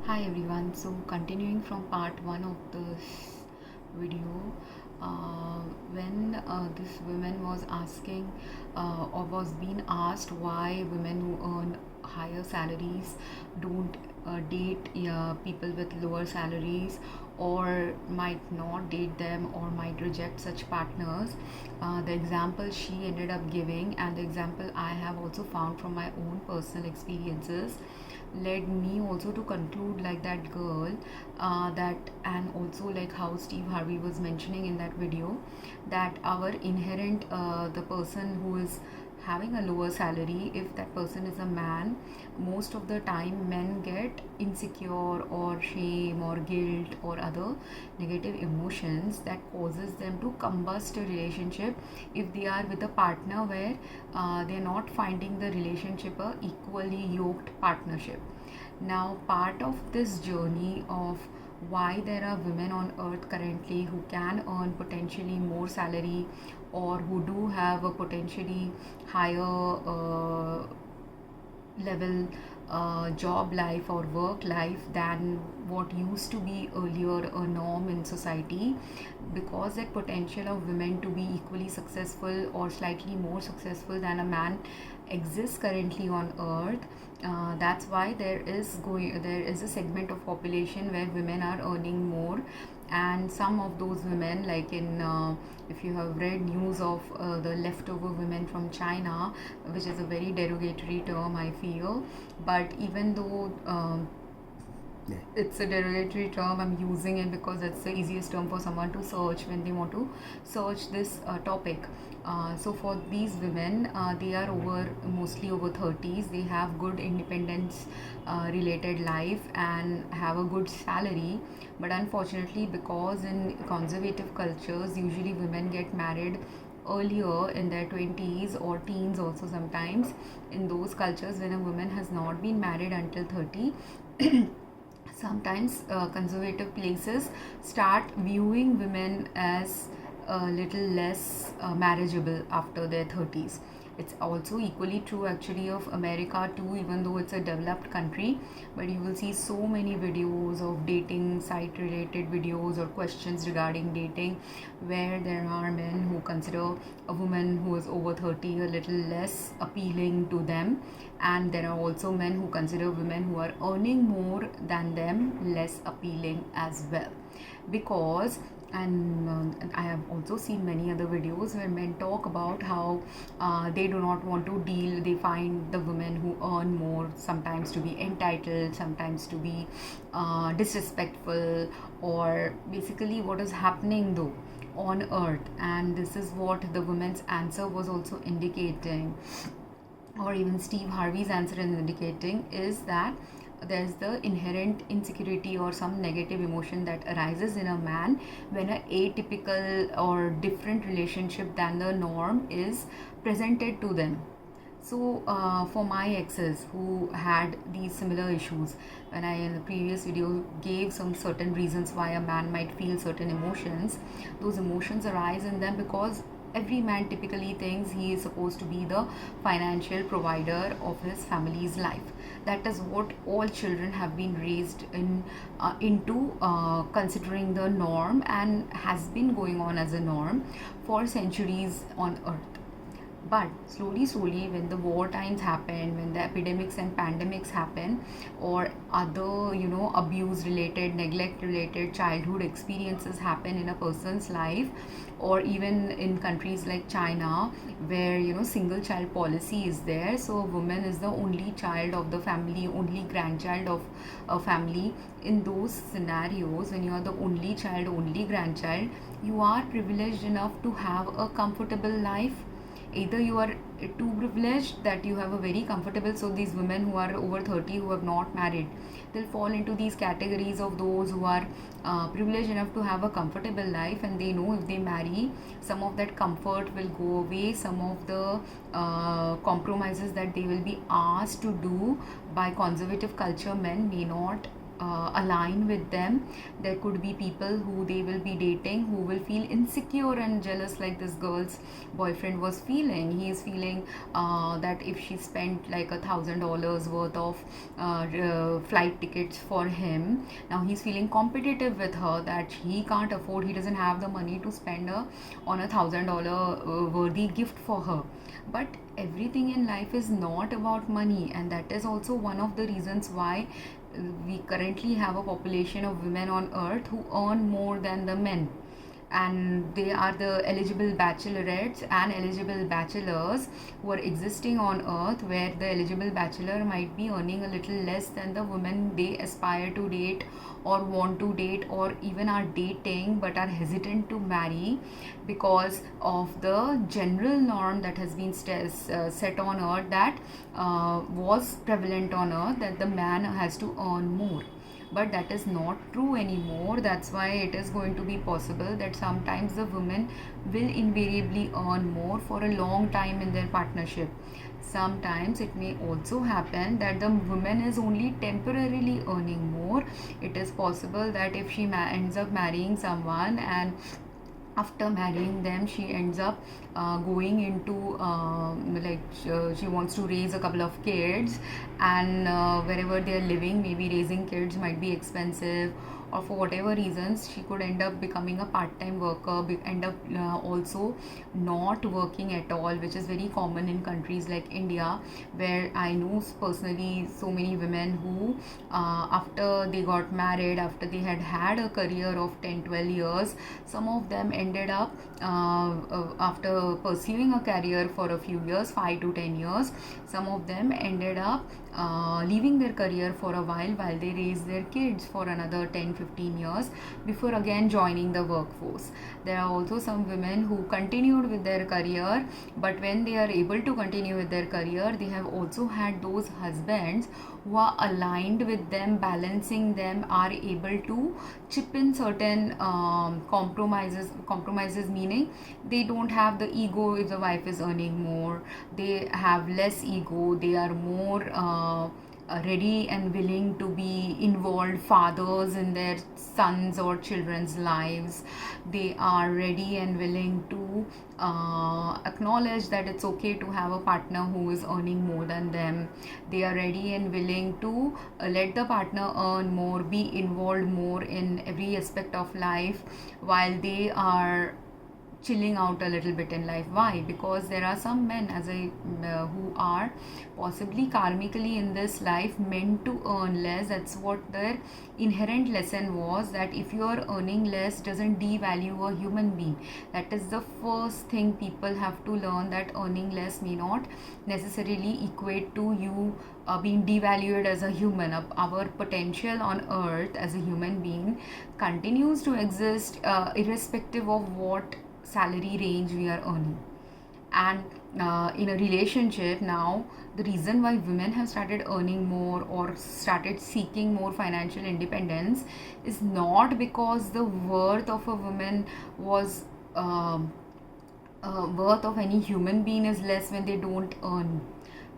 Hi everyone. So continuing from part one of this video, when this woman was asking or was being asked why women who earn higher salaries don't date people with lower salaries, or might not date them, or might reject such partners. The example she ended up giving, and the example I have also found from my own personal experiences, led me also to conclude like that girl, that and also like how Steve Harvey was mentioning in that video, that our inherent the person who is having a lower salary, if that person is a man, most of the time men get insecure or shame or guilt or other negative emotions that causes them to combust a relationship if they are with a partner where they're not finding the relationship a equally yoked partnership. Now, part of this journey of why there are women on earth currently who can earn potentially more salary, or who do have a potentially higher level job life or work life than what used to be earlier a norm in society, because that potential of women to be equally successful or slightly more successful than a man exists currently on earth. That's why there is a segment of population where women are earning more, and some of those women, like in if you have read news of the leftover women from China, which is a very derogatory term I feel, but even though it's a derogatory term, I'm using it because it's the easiest term for someone to search when they want to search this topic. So for these women, they are mostly over 30s. They have good independence related life and have a good salary. But unfortunately, because in conservative cultures, usually women get married earlier in their 20s or teens also sometimes. In those cultures, when a woman has not been married until 30, sometimes conservative places start viewing women as a little less marriageable after their 30s. It's also equally true actually of America too, even though it's a developed country. But you will see so many videos of dating site related videos or questions regarding dating, where there are men who consider a woman who is over 30 a little less appealing to them, and there are also men who consider women who are earning more than them less appealing as well. Because and I have also seen many other videos where men talk about how they do not want to deal, they find the women who earn more sometimes to be entitled, sometimes to be disrespectful, or basically what is happening though on earth. And this is what the woman's answer was also indicating, or even Steve Harvey's answer is indicating, is that there's the inherent insecurity or some negative emotion that arises in a man when a atypical or different relationship than the norm is presented to them. So for my exes who had these similar issues, when I in the previous video gave some certain reasons why a man might feel certain emotions, those emotions arise in them because every man typically thinks he is supposed to be the financial provider of his family's life. That is what all children have been raised into, considering the norm, and has been going on as a norm for centuries on earth. But slowly, when the war times happen, when the epidemics and pandemics happen, or other, abuse related, neglect related childhood experiences happen in a person's life, or even in countries like China, where single child policy is there, so a woman is the only child of the family, only grandchild of a family. In those scenarios, when you are the only child, only grandchild, you are privileged enough to have a comfortable life. Either you are too privileged that you have a very comfortable, so these women who are over 30 who have not married, they'll fall into these categories of those who are privileged enough to have a comfortable life, and they know if they marry, some of that comfort will go away, some of the compromises that they will be asked to do by conservative culture men may not align with them. There could be people who they will be dating who will feel insecure and jealous, like this girl's boyfriend was feeling. He is feeling that if she spent like $1,000 worth of flight tickets for him, now he's feeling competitive with her, that he can't afford, he doesn't have the money to spend on $1,000 worthy gift for her. But everything in life is not about money, and that is also one of the reasons why we currently have a population of women on earth who earn more than the men, and they are the eligible bachelorettes and eligible bachelors who are existing on earth, where the eligible bachelor might be earning a little less than the women they aspire to date or want to date, or even are dating but are hesitant to marry because of the general norm that has been set on earth, that was prevalent on earth, that the man has to earn more. But that is not true anymore. That's why it is going to be possible that sometimes the women will invariably earn more for a long time in their partnership. Sometimes it may also happen that the woman is only temporarily earning more. It is possible that if she ends up marrying someone, and after marrying them she ends up going into she wants to raise a couple of kids, and wherever they are living, maybe raising kids might be expensive, or for whatever reasons she could end up becoming a part-time worker, end up also not working at all, which is very common in countries like India, where I know personally so many women who after they got married, after they had a career of 10-12 years, some of them ended up after pursuing a career for a few years, 5 to 10 years, some of them ended up leaving their career for a while they raise their kids for another 10-15 years before again joining the workforce. There are also some women who continued with their career, but when they are able to continue with their career, they have also had those husbands who are aligned with them, balancing them, are able to chip in certain compromises, meaning they don't have the ego if the wife is earning more, they have less ego, they are more ready and willing to be involved fathers in their sons or children's lives. They are ready and willing to acknowledge that it's okay to have a partner who is earning more than them. They are ready and willing to let the partner earn more, be involved more in every aspect of life, while they are chilling out a little bit in life. Why? Because there are some men who are possibly karmically in this life meant to earn less. That's what their inherent lesson was, that if you are earning less doesn't devalue a human being. That is the first thing people have to learn, that earning less may not necessarily equate to you being devalued as a human. Our potential on earth as a human being continues to exist irrespective of what salary range we are earning. And in a relationship now, the reason why women have started earning more or started seeking more financial independence is not because the worth of a woman was worth of any human being is less when they don't earn.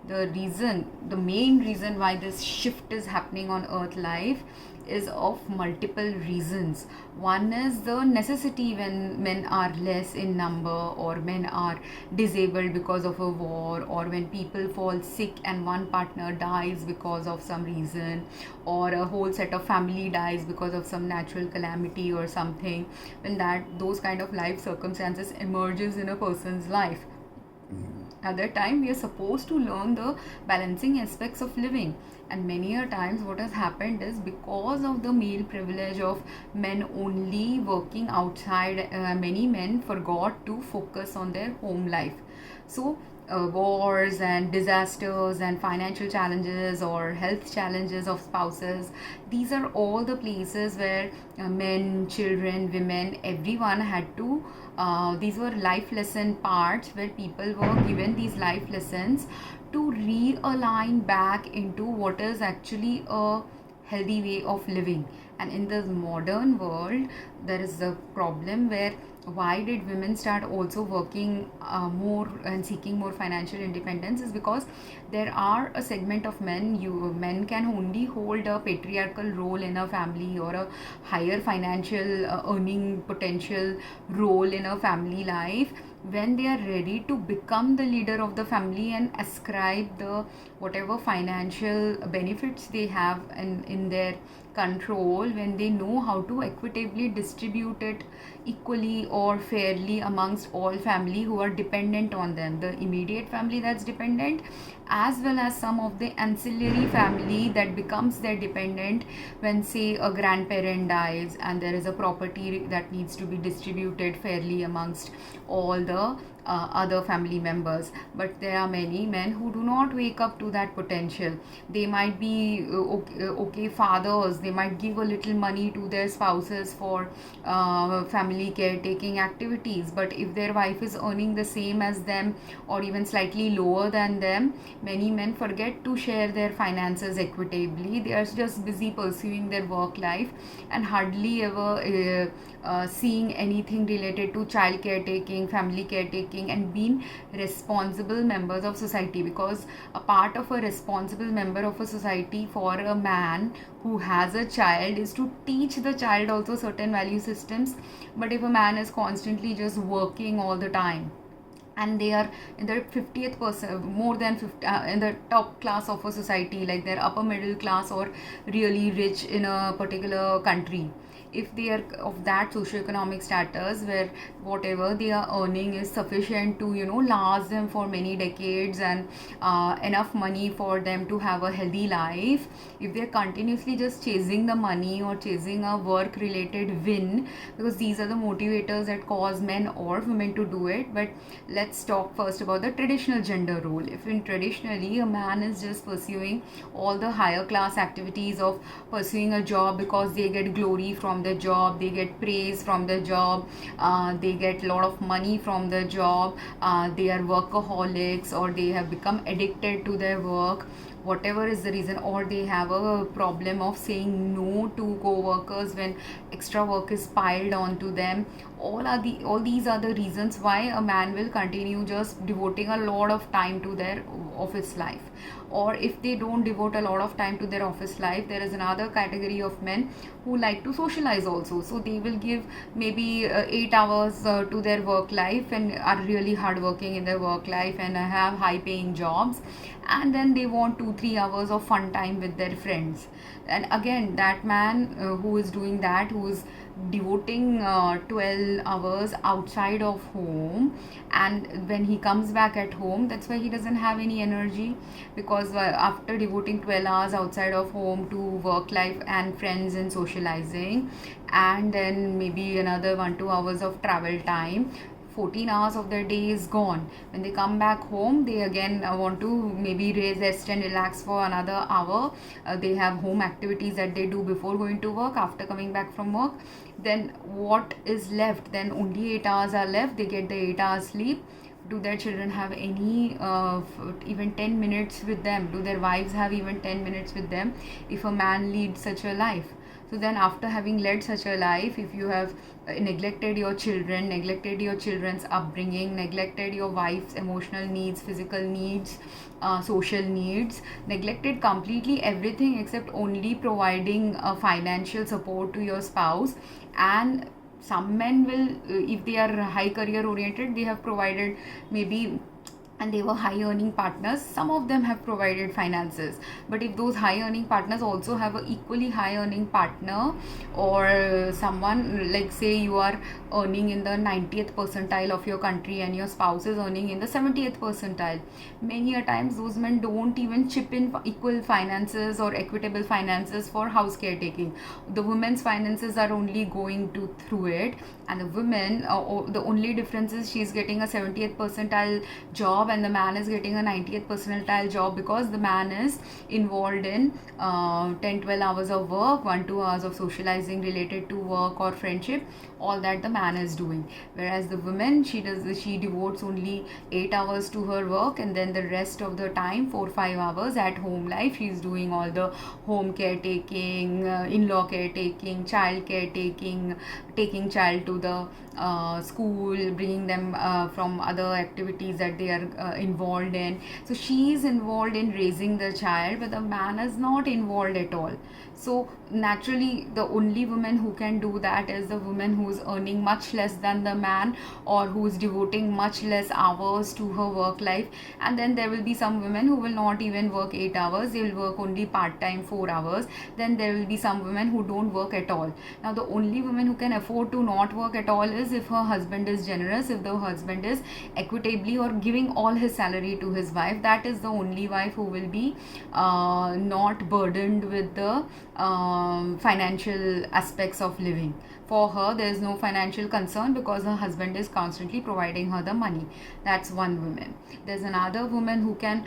The main reason why this shift is happening on earth life is of multiple reasons. One is the necessity, when men are less in number, or men are disabled because of a war, or when people fall sick and one partner dies because of some reason, or a whole set of family dies because of some natural calamity or something, when those kind of life circumstances emerges in a person's life. At that time we are supposed to learn the balancing aspects of living, and many a times what has happened is, because of the male privilege of men only working outside, many men forgot to focus on their home life. So wars and disasters and financial challenges or health challenges of spouses, these are all the places where men, children, women, everyone had to these were life lesson parts where people were given these life lessons to realign back into what is actually a healthy way of living. And in the modern world, there is a problem where why did women start also working more and seeking more financial independence is because there are a segment of men can only hold a patriarchal role in a family or a higher financial earning potential role in a family life when they are ready to become the leader of the family and ascribe the whatever financial benefits they have in their control, when they know how to equitably distribute it equally or fairly amongst all family who are dependent on them, the immediate family that's dependent as well as some of the ancillary family that becomes their dependent when say a grandparent dies and there is a property that needs to be distributed fairly amongst all the other family members. But there are many men who do not wake up to that potential. They might be okay fathers, they might give a little money to their spouses for family caretaking activities, but if their wife is earning the same as them or even slightly lower than them, many men forget to share their finances equitably. They are just busy pursuing their work life and hardly ever seeing anything related to child caretaking, family caretaking, and being responsible members of society. Because a part of a responsible member of a society for a man who has a child is to teach the child also certain value systems. But if a man is constantly just working all the time and they are in the 50th person, more than 50 in the top class of a society, like they're upper middle class or really rich in a particular country, if they are of that socioeconomic status where whatever they are earning is sufficient to last them for many decades and enough money for them to have a healthy life, if they are continuously just chasing the money or chasing a work related win, because these are the motivators that cause men or women to do it. But let's talk first about the traditional gender role. If in traditionally a man is just pursuing all the higher class activities of pursuing a job because they get glory from the job, they get praise from the job, they get a lot of money from the job, they are workaholics or they have become addicted to their work, whatever is the reason, or they have a problem of saying no to co-workers when extra work is piled onto them. All these are the reasons why a man will continue just devoting a lot of time to their office life. Or if they don't devote a lot of time to their office life, there is another category of men who like to socialize also, so they will give maybe 8 hours to their work life and are really hardworking in their work life and have high paying jobs, and then they want 2-3 hours of fun time with their friends. And again, that man who is doing that, who is devoting 12 hours outside of home, and when he comes back at home, that's why he doesn't have any energy, because after devoting 12 hours outside of home to work life and friends and socializing, and then maybe another 1-2 hours of travel time, 14 hours of their day is gone. When they come back home, they again want to maybe rest and relax for another hour. They have home activities that they do before going to work. After coming back from work, then what is left? Then only 8 hours are left. They get the 8 hours sleep. Do their children have any even 10 minutes with them? Do their wives have even 10 minutes with them if a man leads such a life? So then after having led such a life, if you have neglected your children, neglected your children's upbringing, neglected your wife's emotional needs, physical needs, social needs, neglected completely everything except only providing financial support to your spouse, and some men will, if they are high career oriented, they have provided maybe, and they were high earning partners, some of them have provided finances. But if those high earning partners also have a equally high earning partner, or someone like say you are earning in the 90th percentile of your country and your spouse is earning in the 70th percentile, many a times those men don't even chip in equal finances or equitable finances for house caretaking. The women's finances are only going to through it, and the women, the only difference is she's getting a 70th percentile job job and the man is getting a 90th percentile job, because the man is involved in 10-12 hours of work, 1-2 hours of socializing related to work or friendship, all that the man is doing. Whereas the woman, she devotes only 8 hours to her work, and then the rest of the time, 4-5 hours at home life, she's doing all the home caretaking, in-law caretaking, child caretaking, taking child to the school, bringing them from other activities that they are involved in. So she is involved in raising the child, but the man is not involved at all. So naturally, the only woman who can do that is the woman who is earning much less than the man, or who is devoting much less hours to her work life. And then there will be some women who will not even work 8 hours, they will work only part-time 4 hours. Then there will be some women who don't work at all. Now the only woman who can afford to not work at all is if her husband is generous, if the husband is equitably or giving all his salary to his wife. That is the only wife who will be not burdened with the financial aspects of living. For her, there is no financial concern because her husband is constantly providing her the money. That's one woman. There's another woman who can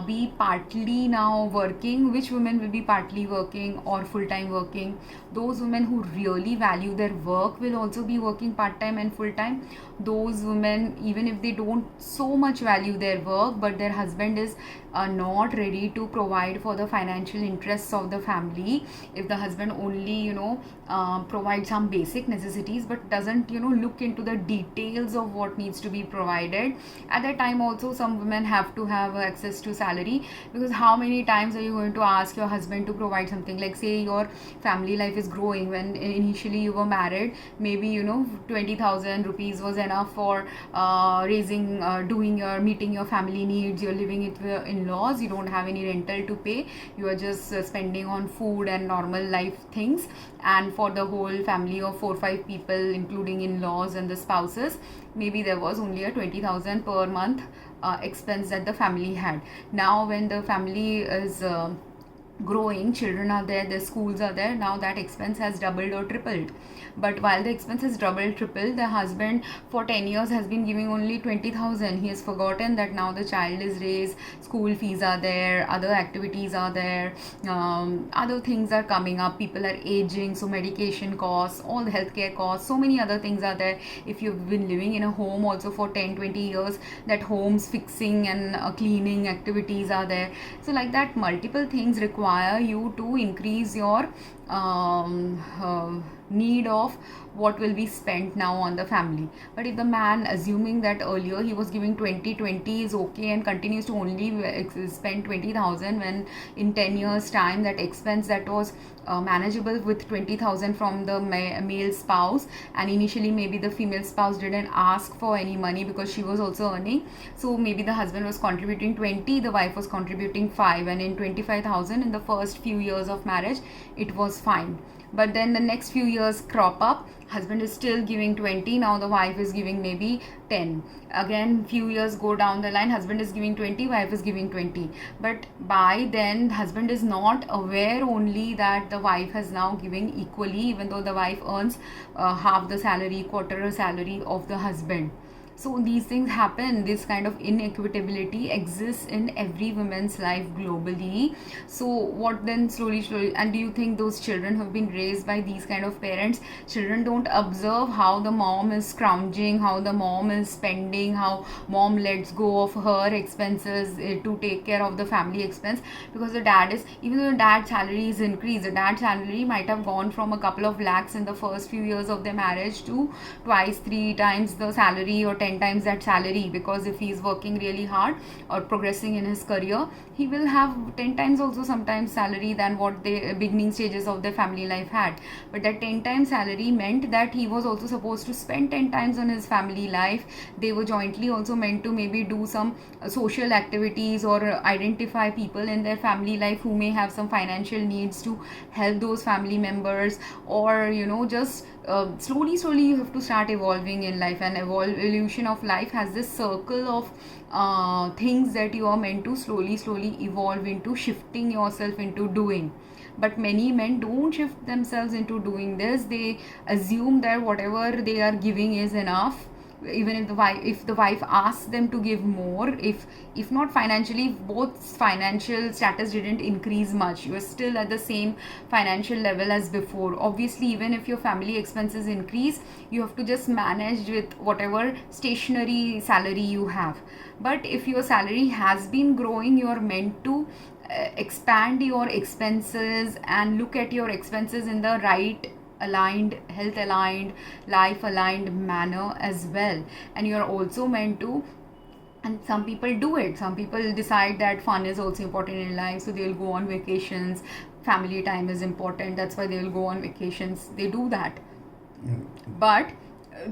be partly now working. Which women will be partly working or full-time working? Those women who really value their work will also be working part-time and full-time. Those women, even if they don't so much value their work, but their husband is not ready to provide for the financial interests of the family, if the husband only provides some basic necessities but doesn't look into the details of what needs to be provided, at that time also some women have to have access to salary. Because how many times are you going to ask your husband to provide something? Like, say your family life is growing. When initially you were married, maybe 20,000 rupees was enough for meeting your family needs. You're living with your in-laws, you don't have any rental to pay, you are just spending on food and normal life things. And for the whole family of 4-5 people, including in-laws and the spouses, maybe there was only a 20,000 per month expense that the family had. Now when the family is growing, children are there, the schools are there, now that expense has doubled or tripled. But while the expense has doubled, tripled, the husband for 10 years has been giving only 20,000. He has forgotten that now the child is raised, school fees are there, other activities are there, other things are coming up, people are aging, so medication costs, all the healthcare costs, so many other things are there. If you've been living in a home also for 10-20 years, that home's fixing and cleaning activities are there. So like that, multiple things require you to increase your need of what will be spent now on the family. But if the man, assuming that earlier he was giving 20 is okay and continues to only spend 20,000, when in 10 years time that expense that was manageable with 20,000 from the male spouse, and initially maybe the female spouse didn't ask for any money because she was also earning, so maybe the husband was contributing 20, the wife was contributing 5, and in 25,000 in the first few years of marriage it was fine. But then the next few years crop up, husband is still giving 20, now the wife is giving maybe 10. Again, few years go down the line, husband is giving 20, wife is giving 20. But by then, husband is not aware only that the wife is now giving equally, even though the wife earns half the salary, quarter salary of the husband. So these things happen. This kind of inequitability exists in every woman's life globally. So what then slowly, and do you think those children who have been raised by these kind of parents, children don't observe how the mom is scrounging, how the mom is spending, how mom lets go of her expenses to take care of the family expense? Because the dad is, even though the dad's salary is increased, the dad's salary might have gone from a couple of lakhs in the first few years of their marriage to twice, 3 times the salary or 10 times that salary, because if he is working really hard or progressing in his career, he will have 10 times also sometimes salary than what the beginning stages of their family life had. But that 10 times salary meant that he was also supposed to spend 10 times on his family life. They were jointly also meant to maybe do some social activities or identify people in their family life who may have some financial needs to help those family members, or just slowly you have to start evolving in life. And evolution of life has this circle of things that you are meant to slowly evolve into, shifting yourself into doing. But many men don't shift themselves into doing this. They assume that whatever they are giving is enough, even if the wife asks them to give more, if not financially, if both financial status didn't increase much, you are still at the same financial level as before. Obviously, even if your family expenses increase, you have to just manage with whatever stationary salary you have. But if your salary has been growing, you are meant to expand your expenses and look at your expenses in the right aligned, health aligned, life aligned manner as well. And you are also meant to, and some people do it, some people decide that fun is also important in life, so they'll go on vacations. Family time is important, that's why they'll go on vacations, they do that. But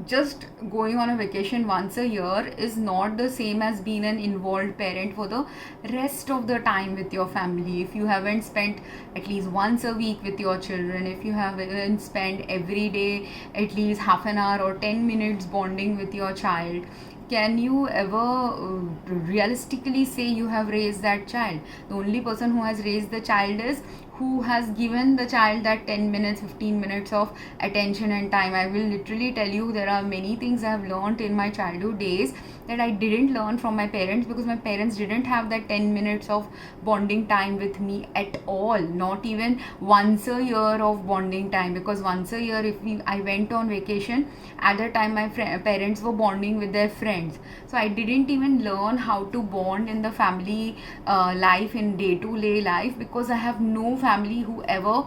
just going on a vacation once a year is not the same as being an involved parent for the rest of the time with your family. If you haven't spent at least once a week with your children, if you haven't spent every day at least half an hour or 10 minutes bonding with your child, can you ever realistically say you have raised that child? The only person who has raised the child is who has given the child that 10 minutes, 15 minutes of attention and time. I will literally tell you, there are many things I have learned in my childhood days that I didn't learn from my parents, because my parents didn't have that 10 minutes of bonding time with me at all, not even once a year of bonding time. Because once a year, I went on vacation, at that time my parents were bonding with their friends, so I didn't even learn how to bond in the family life, in day-to-day life, because I have no family who ever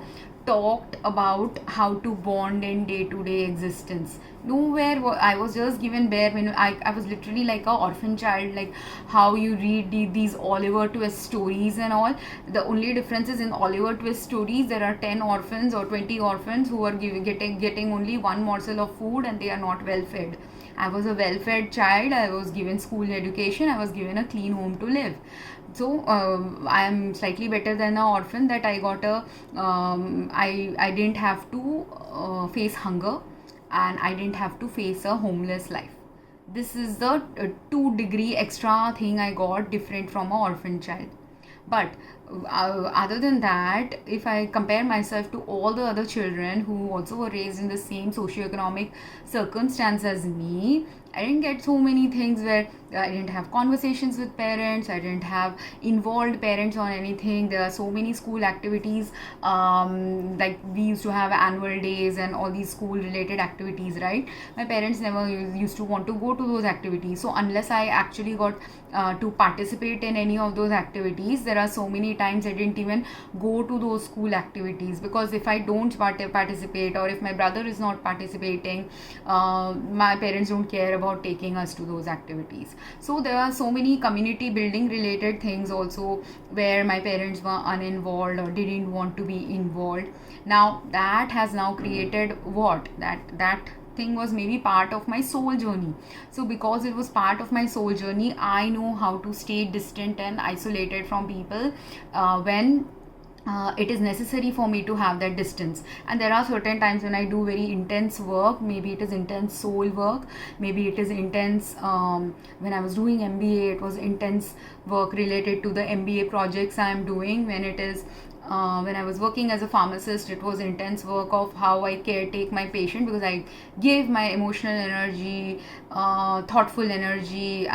talked about how to bond in day-to-day existence. Nowhere. I was just given bare minimum. I was literally like a orphan child, like how you read these Oliver Twist stories and all. The only difference is in Oliver Twist stories there are 10 orphans or 20 orphans who are getting only one morsel of food, and they are not well fed. I was a well fed child, I was given school education, I was given a clean home to live. So I am slightly better than an orphan, that I got I didn't have to face hunger, and I didn't have to face a homeless life. This is the 2 degree extra thing I got, different from an orphan child. But other than that, if I compare myself to all the other children who also were raised in the same socioeconomic circumstance as me, I didn't get so many things where I didn't have conversations with parents, I didn't have involved parents on anything. There are so many school activities, like we used to have annual days and all these school related activities, right? My parents never used to want to go to those activities. So unless I actually got to participate in any of those activities, there are so many times I didn't even go to those school activities, because if I don't participate, or if my brother is not participating, my parents don't care about taking us to those activities. So there are so many community building related things also where my parents were uninvolved or didn't want to be involved. Now that has now created what? That thing was maybe part of my soul journey. So because it was part of my soul journey, I know how to stay distant and isolated from people when it is necessary for me to have that distance. And there are certain times when I do very intense work, maybe it is intense soul work, maybe it is intense when I was doing MBA, it was intense work related to the MBA projects I am doing. When it is when I was working as a pharmacist, it was intense work of how I caretake my patient, because I gave my emotional energy, thoughtful energy.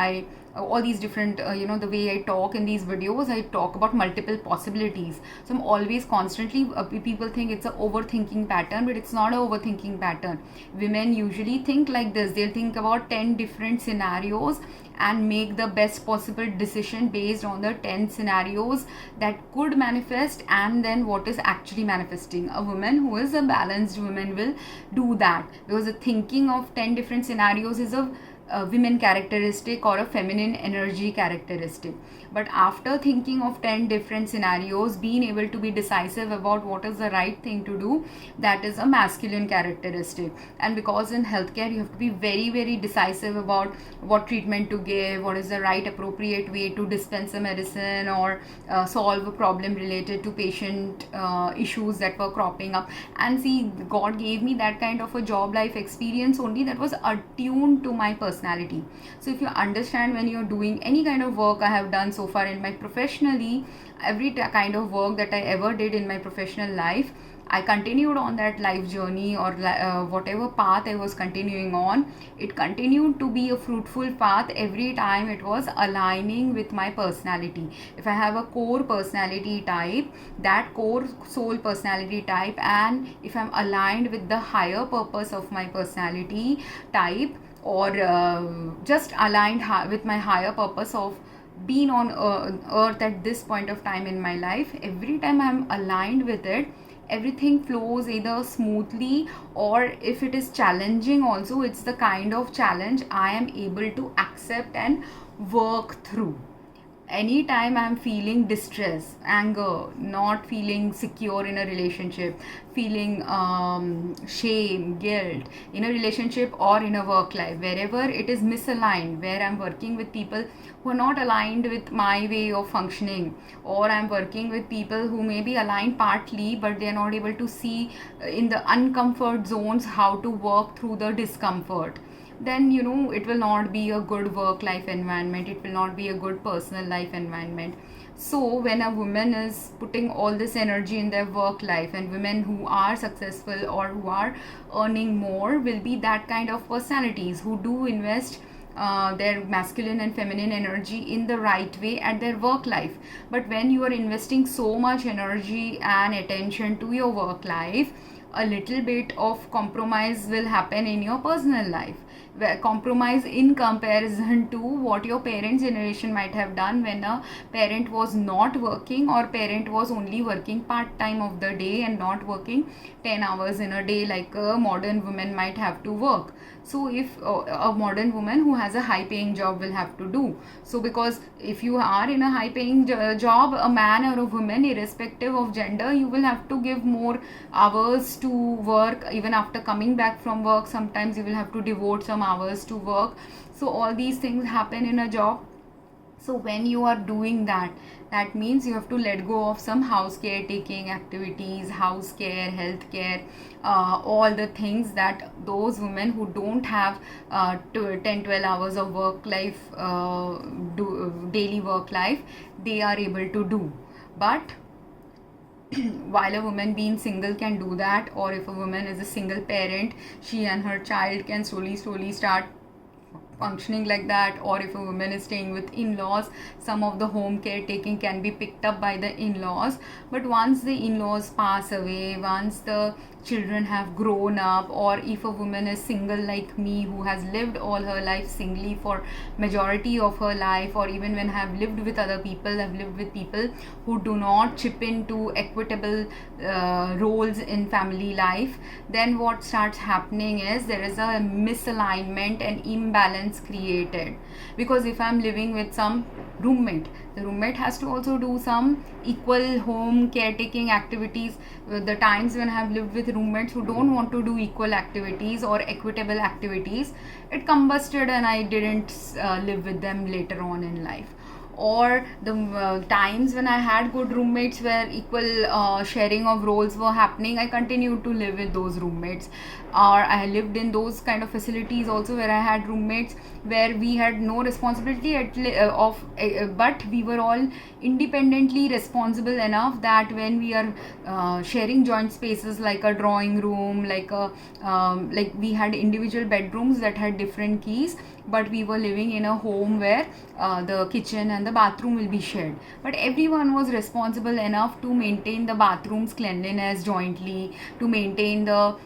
All these different, the way I talk in these videos, I talk about multiple possibilities. So I'm always constantly, people think it's an overthinking pattern, but it's not an overthinking pattern. Women usually think like this. They'll think about 10 different scenarios and make the best possible decision based on the 10 scenarios that could manifest, and then what is actually manifesting. A woman who is a balanced woman will do that, because the thinking of 10 different scenarios is a women characteristic or a feminine energy characteristic. But after thinking of 10 different scenarios, being able to be decisive about what is the right thing to do, that is a masculine characteristic. And because in healthcare you have to be very, very decisive about what treatment to give, what is the right appropriate way to dispense a medicine, or solve a problem related to patient issues that were cropping up. And see, God gave me that kind of a job life experience only that was attuned to my personality. So if you understand, when you're doing any kind of work I have done so far in my professionally, every kind of work that I ever did in my professional life, I continued on that life journey, or whatever path I was continuing on, it continued to be a fruitful path every time it was aligning with my personality. If I have a core personality type, that core soul personality type, and if I'm aligned with the higher purpose of my personality type, or just aligned with my higher purpose of being on earth at this point of time in my life, every time I'm aligned with it, everything flows either smoothly, or if it is challenging also, it's the kind of challenge I am able to accept and work through. Anytime I'm feeling distress, anger, not feeling secure in a relationship, feeling shame, guilt in a relationship or in a work life, wherever it is misaligned, where I'm working with people who are not aligned with my way of functioning, or I'm working with people who may be aligned partly but they're not able to see in the uncomfort zones how to work through the discomfort, then it will not be a good work life environment, it will not be a good personal life environment. So when a woman is putting all this energy in their work life, and women who are successful or who are earning more will be that kind of personalities who do invest their masculine and feminine energy in the right way at their work life. But when you are investing so much energy and attention to your work life, a little bit of compromise will happen in your personal life, where compromise in comparison to what your parents' generation might have done when a parent was not working, or parent was only working part time of the day and not working 10 hours in a day like a modern woman might have to work. So if a modern woman who has a high paying job will have to do so, because if you are in a high paying job, a man or a woman, irrespective of gender, you will have to give more hours to work. Even after coming back from work, sometimes you will have to devote some hours to work. So all these things happen in a job. So when you are doing that, that means you have to let go of some house caretaking activities, house care, health care, all the things that those women who don't have 10-12 hours of work life, daily work life, they are able to do. But while a woman being single can do that, or if a woman is a single parent, she and her child can slowly start functioning like that. Or if a woman is staying with in-laws, some of the home caretaking can be picked up by the in-laws. But once the in-laws pass away, once the children have grown up, or if a woman is single like me, who has lived all her life singly for majority of her life, or even when I have lived with other people, I've lived with people who do not chip into equitable roles in family life, then what starts happening is there is a misalignment and imbalance created. Because if I'm living with some roommate, the roommate has to also do some equal home caretaking activities. The times when I have lived with roommates who don't want to do equal activities or equitable activities, it combusted and I didn't live with them later on in life. Or the times when I had good roommates where equal sharing of roles were happening, I continued to live with those roommates. Or I lived in those kind of facilities also where I had roommates where we had no responsibility but we were all independently responsible enough that when we are sharing joint spaces like a drawing room, like we had individual bedrooms that had different keys, but we were living in a home where the kitchen and the bathroom will be shared, but everyone was responsible enough to maintain the bathroom's cleanliness jointly, to maintain the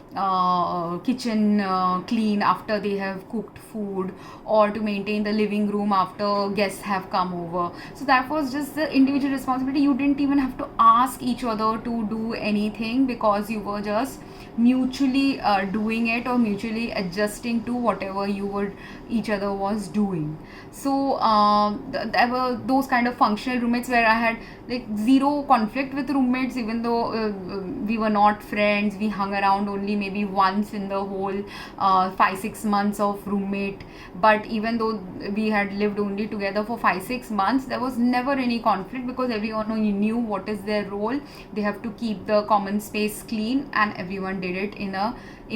kitchen clean after they have cooked food, or to maintain the living room after guests have come over. So that was just the individual responsibility. You didn't even have to ask each other to do anything, because you were just mutually doing it or mutually adjusting to whatever each other was doing. So there were those kind of functional roommates where I had like zero conflict with roommates, even though we were not friends. We hung around only maybe once in the whole 5-6 months of roommate. But even though we had lived only together for 5-6 months, there was never any conflict, because everyone knew what is their role. They have to keep the common space clean, and everyone did it in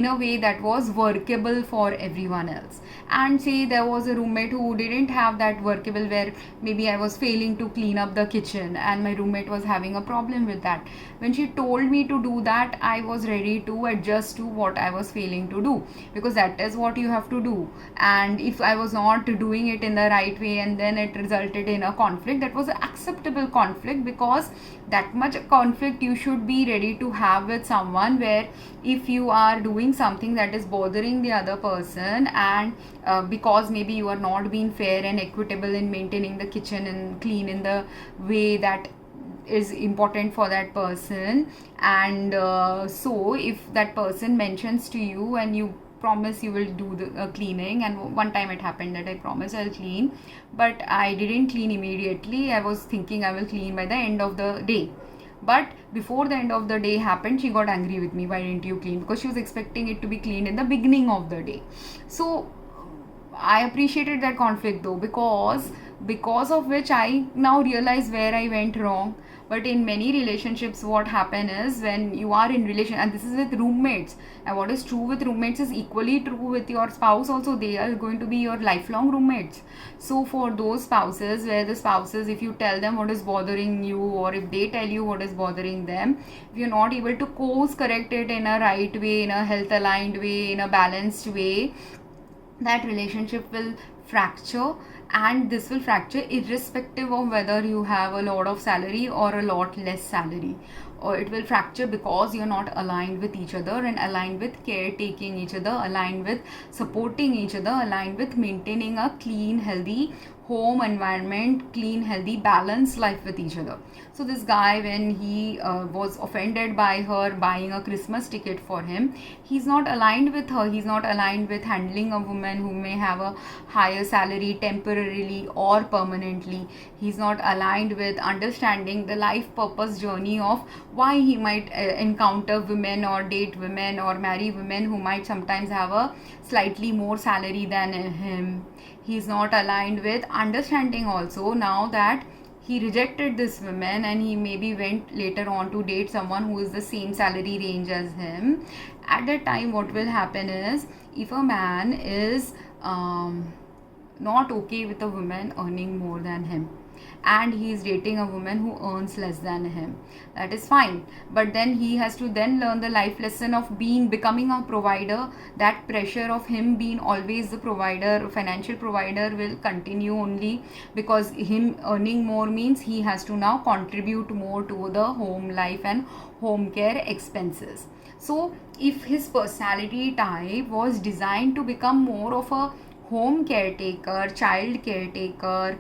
a way that was workable for everyone else. And say maybe there was a roommate who didn't have that workable, where maybe I was failing to clean up the kitchen and my roommate was having a problem with that. When she told me to do that, I was ready to adjust to what I was failing to do, because that is what you have to do. And if I was not doing it in the right way and then it resulted in a conflict, that was an acceptable conflict, because that much conflict you should be ready to have with someone, where if you are doing something that is bothering the other person, and because maybe you are not being fair and equitable in maintaining the kitchen and clean in the way that is important for that person, and so if that person mentions to you and you promise you will do the cleaning, and one time it happened that I promised I'll clean, but I didn't clean immediately. I was thinking I will clean by the end of the day, but before the end of the day happened, she got angry with me. Why didn't you clean? Because she was expecting it to be cleaned in the beginning of the day. So I appreciated that conflict though, because of which I now realize where I went wrong. But in many relationships, what happen is, when you are in relation, and this is with roommates, and what is true with roommates is equally true with your spouse also. They are going to be your lifelong roommates. So for those spouses, where the spouses, if you tell them what is bothering you, or if they tell you what is bothering them, if you're not able to course correct it in a right way, in a health aligned way, in a balanced way, that relationship will fracture. And this will fracture irrespective of whether you have a lot of salary or a lot less salary, or it will fracture because you're not aligned with each other, and aligned with caretaking each other, aligned with supporting each other, aligned with maintaining a clean, healthy home environment, clean, healthy, balanced life with each other. So this guy, when he was offended by her buying a Christmas ticket for him, he's not aligned with her. He's not aligned with handling a woman who may have a higher salary temporarily or permanently. He's not aligned with understanding the life purpose journey of why he might encounter women or date women or marry women who might sometimes have a slightly more salary than him. He's not aligned with understanding also now that he rejected this woman, and he maybe went later on to date someone who is the same salary range as him. At that time, what will happen is, if a man is not okay with a woman earning more than him, and he is dating a woman who earns less than him, that is fine, but then he has to then learn the life lesson of becoming a provider. That pressure of him being always the provider, financial provider, will continue only because him earning more means he has to now contribute more to the home life and home care expenses. So if his personality type was designed to become more of a home caretaker, child caretaker,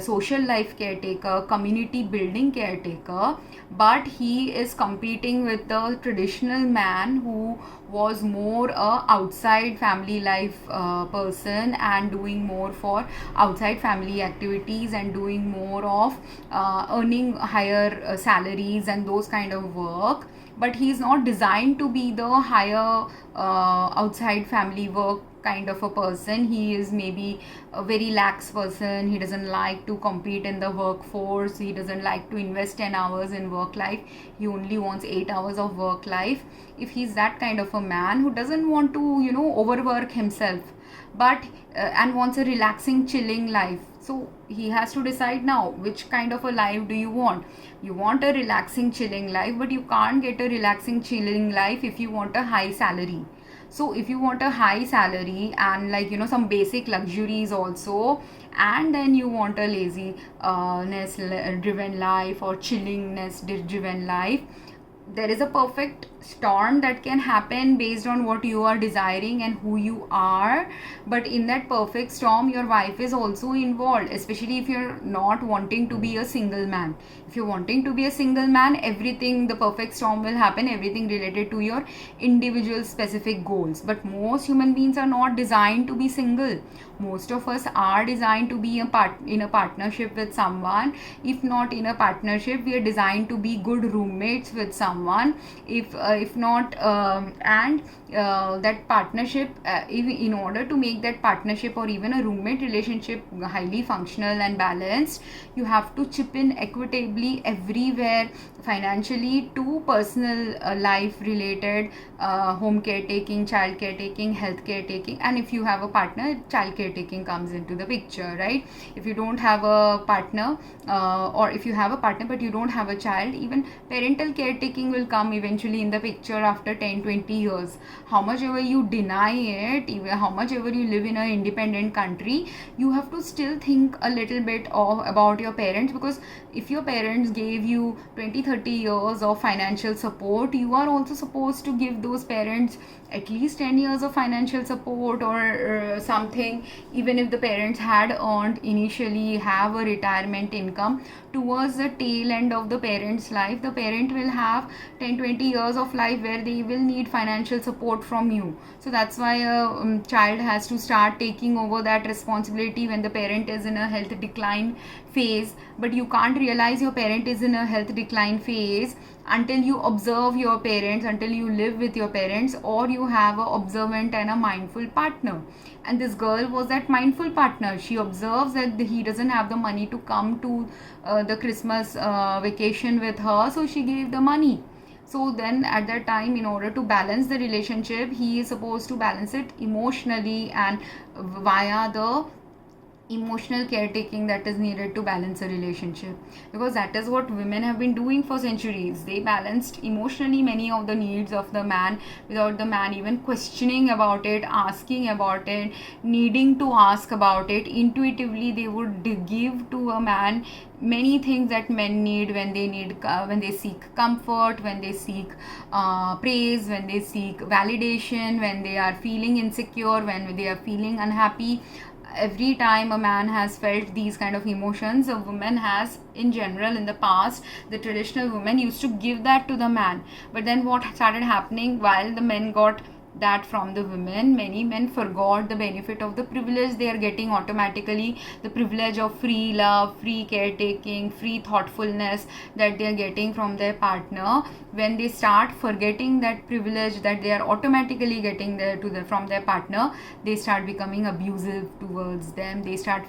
social life caretaker, community building caretaker, but he is competing with the traditional man who was more a outside family life person, and doing more for outside family activities, and doing more of earning higher salaries and those kind of work. But he is not designed to be the higher outside family work kind of a person. He is maybe a very lax person. He doesn't like to compete in the workforce. He doesn't like to invest 10 hours in work life. He only wants 8 hours of work life. If he's that kind of a man who doesn't want to, overwork himself, but and wants a relaxing, chilling life, so he has to decide now which kind of a life do you want. You want a relaxing, chilling life, but you can't get a relaxing, chilling life if you want a high salary. So if you want a high salary and some basic luxuries also, and then you want a laziness driven life or chillingness driven life, there is a perfect storm that can happen based on what you are desiring and who you are. But in that perfect storm, your wife is also involved, especially if you're not wanting to be a single man. If you're wanting to be a single man, everything, the perfect storm will happen, everything related to your individual specific goals. But most human beings are not designed to be single. Most of us are designed to be in a partnership with someone. If not in a partnership, we are designed to be good roommates with someone. someone. If not, and that partnership, even in order to make that partnership or even a roommate relationship highly functional and balanced, you have to chip in equitably everywhere, financially to personal life related, home caretaking, child caretaking, health caretaking, and if you have a partner, child caretaking comes into the picture, right? If you don't have a partner, or if you have a partner but you don't have a child, even parental caretaking will come eventually in the picture after 10-20 years. How much ever you deny it, even how much ever you live in an independent country, you have to still think a little bit about your parents, because if your parents gave you 20-30 years of financial support, you are also supposed to give those parents at least 10 years of financial support, or something. Even if the parents had earned initially, have a retirement income, towards the tail end of the parent's life, the parent will have 10-20 years of life where they will need financial support from you. So that's why a child has to start taking over that responsibility when the parent is in a health decline phase. But you can't realize your parent is in a health decline phase until you observe your parents, until you live with your parents, or you have a observant and a mindful partner. And this girl was that mindful partner. She observes that he doesn't have the money to come to the Christmas vacation with her, so she gave the money. So then at that time, in order to balance the relationship, he is supposed to balance it emotionally and via the emotional caretaking that is needed to balance a relationship, because that is what women have been doing for centuries. They balanced emotionally many of the needs of the man without the man even questioning about it, asking about it, needing to ask about it. Intuitively they would give to a man many things that men need when they seek comfort, when they seek praise, when they seek validation, when they are feeling insecure, when they are feeling unhappy. Every time a man has felt these kind of emotions, a woman has, in general, in the past, the traditional woman used to give that to the man. But then what started happening, while the men got that from the women, many men forgot the benefit of the privilege they are getting automatically, the privilege of free love, free caretaking, free thoughtfulness that they are getting from their partner. When they start forgetting that privilege that they are automatically getting from their partner, they start becoming abusive towards them. They start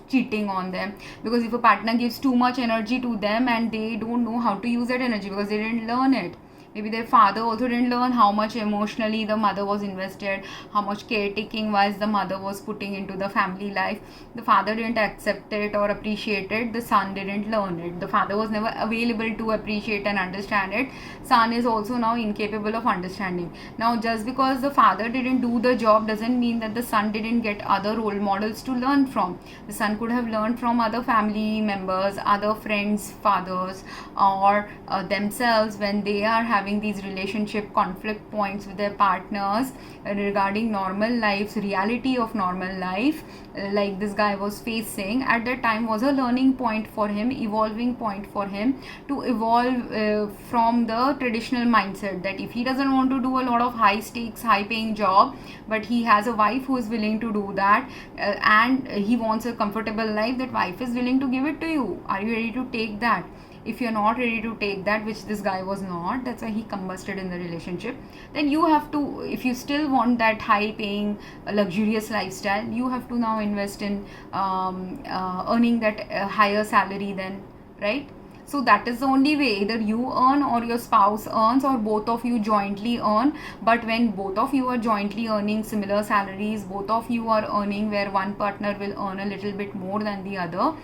cheating on them, because if a partner gives too much energy to them and they don't know how to use that energy because they didn't learn it. Maybe their father also didn't learn how much emotionally the mother was invested, how much caretaking wise the mother was putting into the family life. The father didn't accept it or appreciate it. The son didn't learn it. The father was never available to appreciate and understand it. Son is also now incapable of understanding. Now, just because the father didn't do the job doesn't mean that the son didn't get other role models to learn from. The son could have learned from other family members, other friends, fathers, or themselves when they are having these relationship conflict points with their partners regarding normal life's reality of normal life, like this guy was facing at that time, was a learning point for him, evolving point for him to evolve from the traditional mindset that if he doesn't want to do a lot of high stakes, high paying job, but he has a wife who is willing to do that, and he wants a comfortable life, that wife is willing to give it to you. Are you ready to take that? If you're not ready to take that, which this guy was not, that's why he combusted in the relationship, then you have to, if you still want that high paying luxurious lifestyle, you have to now invest in earning that higher salary then, right? So that is the only way. Either you earn or your spouse earns, or both of you jointly earn. But when both of you are jointly earning similar salaries, both of you are earning where one partner will earn a little bit more than the other,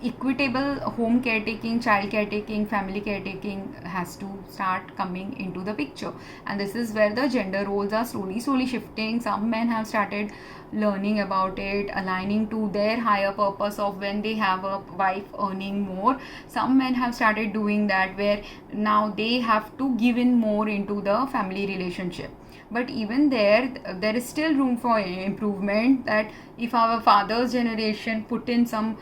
equitable home caretaking, child caretaking, family caretaking has to start coming into the picture. And this is where the gender roles are slowly shifting. Some men have started learning about it, aligning to their higher purpose of when they have a wife earning more. Some men have started doing that, where now they have to give in more into the family relationship. But even there is still room for improvement, that if our father's generation put in some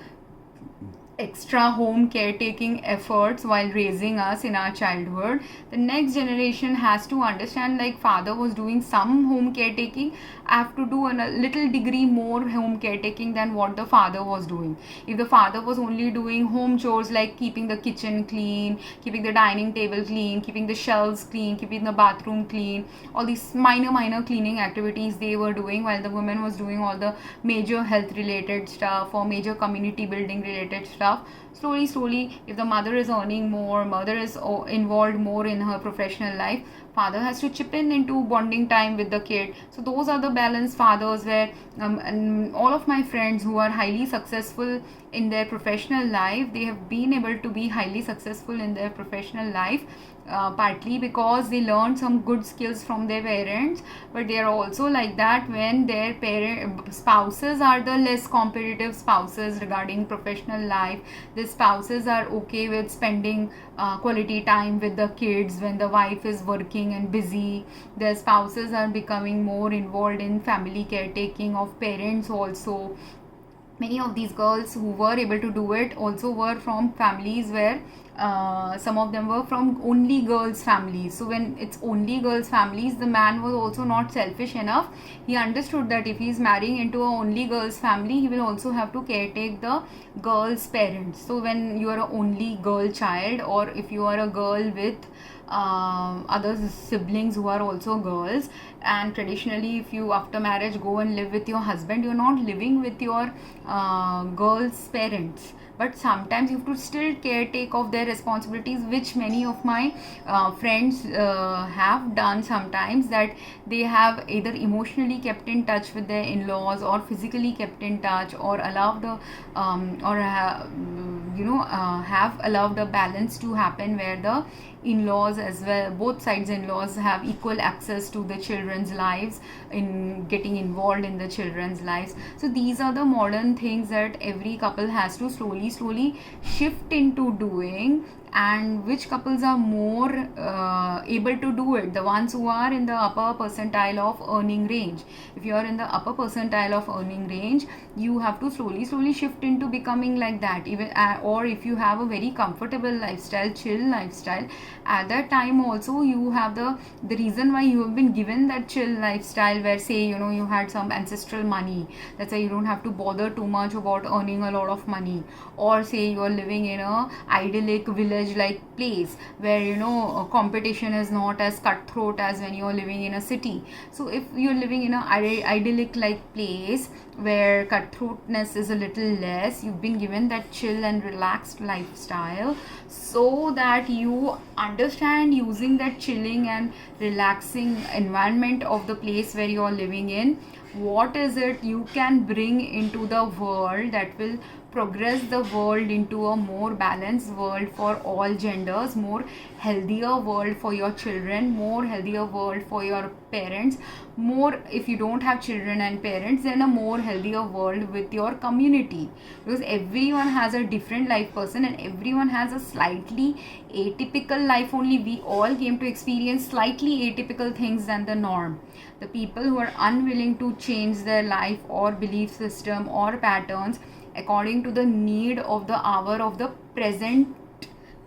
extra home caretaking efforts while raising us in our childhood, the next generation has to understand, like father was doing some home caretaking, I have to do a little degree more home caretaking than what the father was doing. If the father was only doing home chores like keeping the kitchen clean, keeping the dining table clean, keeping the shelves clean, keeping the bathroom clean, all these minor cleaning activities they were doing, while the woman was doing all the major health related stuff or major community building related stuff. Slowly, if the mother is earning more, mother is involved more in her professional life, father has to chip in into bonding time with the kid. So those are the balanced fathers where and all of my friends who are highly successful in their professional life, they have been able to be highly successful in their professional life, partly because they learned some good skills from their parents, but they are also like that when their spouses are the less competitive spouses regarding professional life. The spouses are okay with spending quality time with the kids when the wife is working and busy. Their spouses are becoming more involved in family caretaking of parents also. Many of these girls who were able to do it also were from families where some of them were from only girls families. So when it's only girls families, the man was also not selfish enough. He understood that if he's marrying into a only girls family, he will also have to caretake the girls parents. So when you are a only girl child, or if you are a girl with other siblings who are also girls, and traditionally if you after marriage go and live with your husband, you're not living with your girls parents, but sometimes you have to still caretake of their responsibilities, which many of my friends have done sometimes, that they have either emotionally kept in touch with their in-laws or physically kept in touch, or allowed the have allowed the balance to happen where the in-laws as well, both sides in-laws have equal access to the children's lives, in getting involved in the children's lives. So these are the modern things that every couple has to slowly shift into doing. And which couples are more able to do it? The ones who are in the upper percentile of earning range. If you are in the upper percentile of earning range, you have to slowly shift into becoming like that. Even or if you have a very comfortable lifestyle, chill lifestyle, at that time also you have the reason why you have been given that chill lifestyle, where say you had some ancestral money, that's why you don't have to bother too much about earning a lot of money. Or say you are living in a idyllic village like place where competition is not as cutthroat as when you are living in a city. So if you're living in a idyllic like place where cutthroatness is a little less, you've been given that chill and relaxed lifestyle, so that you understand using that chilling and relaxing environment of the place where you are living in, what is it you can bring into the world that will progress the world into a more balanced world for all genders, more healthier world for your children, more healthier world for your parents, more, if you don't have children and parents, then a more healthier world with your community. Because everyone has a different life person and everyone has a slightly atypical life only. We all came to experience slightly atypical things than the norm. The people who are unwilling to change their life or belief system or patterns according to the need of the hour of the present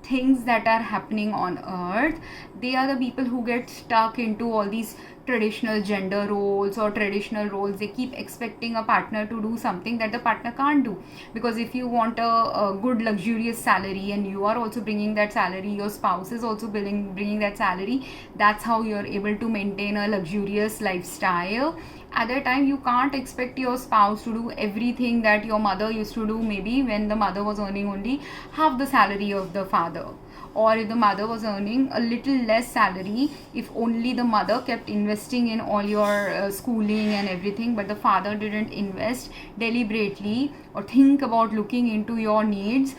things that are happening on earth, they are the people who get stuck into all these traditional gender roles or traditional roles. They keep expecting a partner to do something that the partner can't do, because if you want a good luxurious salary and you are also bringing that salary, your spouse is also bringing that salary, that's how you're able to maintain a luxurious lifestyle. At that time you can't expect your spouse to do everything that your mother used to do, maybe when the mother was earning only half the salary of the father, or if the mother was earning a little less salary, if only the mother kept investing in all your schooling and everything, but the father didn't invest deliberately or think about looking into your needs,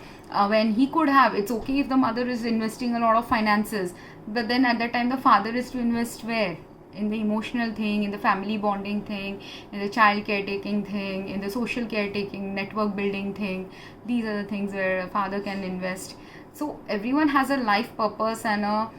when he could have. It's okay if the mother is investing a lot of finances, but then at that time the father is to invest where? In the emotional thing, in the family bonding thing, in the child caretaking thing, in the social caretaking, network building thing. These are the things where a father can invest. So everyone has a life purpose and a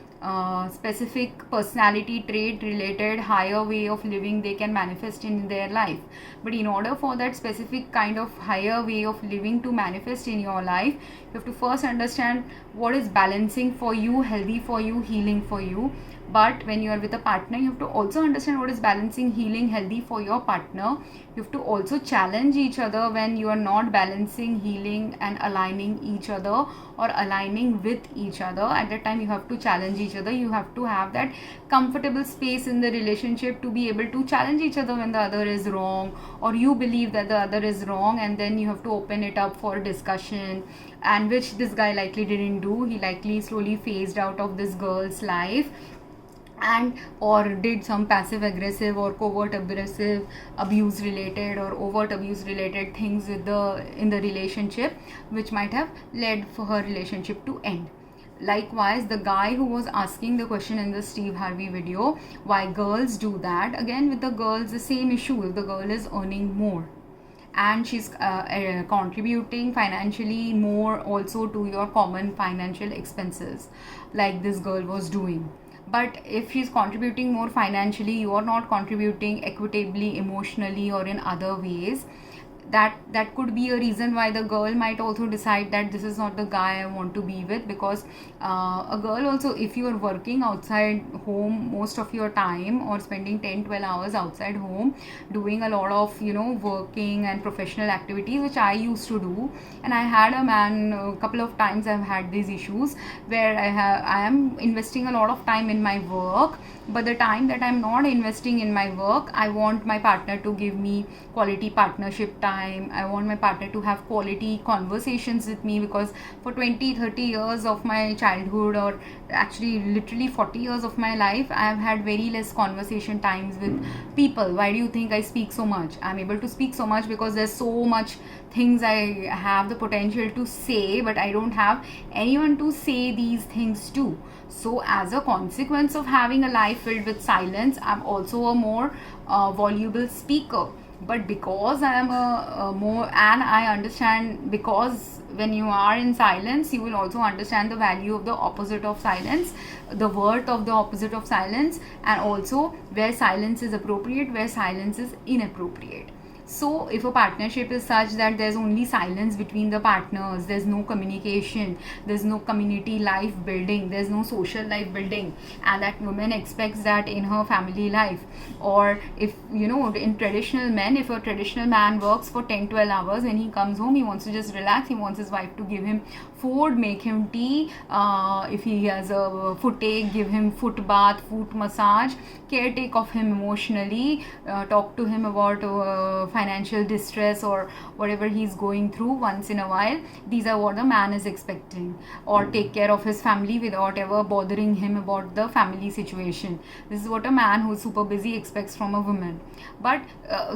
specific personality trait related higher way of living they can manifest in their life. But in order for that specific kind of higher way of living to manifest in your life, you have to first understand what is balancing for you, healthy for you, healing for you. But when you are with a partner, you have to also understand what is balancing, healing, healthy for your partner. You have to also challenge each other when you are not balancing, healing and aligning each other or aligning with each other. At that time you have to challenge each other. You have to have that comfortable space in the relationship to be able to challenge each other when the other is wrong, or you believe that the other is wrong, and then you have to open it up for discussion, and which this guy likely didn't do. He likely slowly phased out of this girl's life, and or did some passive aggressive or covert aggressive abuse related or overt abuse related things with the in the relationship, which might have led for her relationship to end. Likewise, the guy who was asking the question in the Steve Harvey video, why girls do that, again with the girls the same issue. If the girl is earning more and she's contributing financially more also to your common financial expenses, like this girl was doing, but if she's contributing more financially, you are not contributing equitably, emotionally or in other ways, that could be a reason why the girl might also decide that this is not the guy I want to be with. Because a girl also, if you are working outside home most of your time or spending 10-12 hours outside home doing a lot of working and professional activities, which I used to do, and I had a man a couple of times I've had these issues where I am investing a lot of time in my work, but the time that I'm not investing in my work, I want my partner to give me quality partnership time. I want my partner to have quality conversations with me, because for 20-30 years of my childhood, or actually literally 40 years of my life, I have had very less conversation times with people. Why do you think I speak so much? I'm able to speak so much because there's so much things I have the potential to say, but I don't have anyone to say these things to. So as a consequence of having a life filled with silence, I'm also a more voluble speaker. But because I am a more, and I understand, because when you are in silence, you will also understand the value of the opposite of silence, the worth of the opposite of silence, and also where silence is appropriate, where silence is inappropriate. So if a partnership is such that there's only silence between the partners, there's no communication, there's no community life building, there's no social life building, and that woman expects that in her family life, or if in traditional men, if a traditional man works for 10-12 hours, when he comes home he wants to just relax, he wants his wife to give him food, make him tea, if he has a footache, give him foot bath, foot massage, caretake of him emotionally, talk to him about financial distress or whatever he's going through once in a while. These are what the man is expecting. Or take care of his family without ever bothering him about the family situation. This is what a man who is super busy expects from a woman. But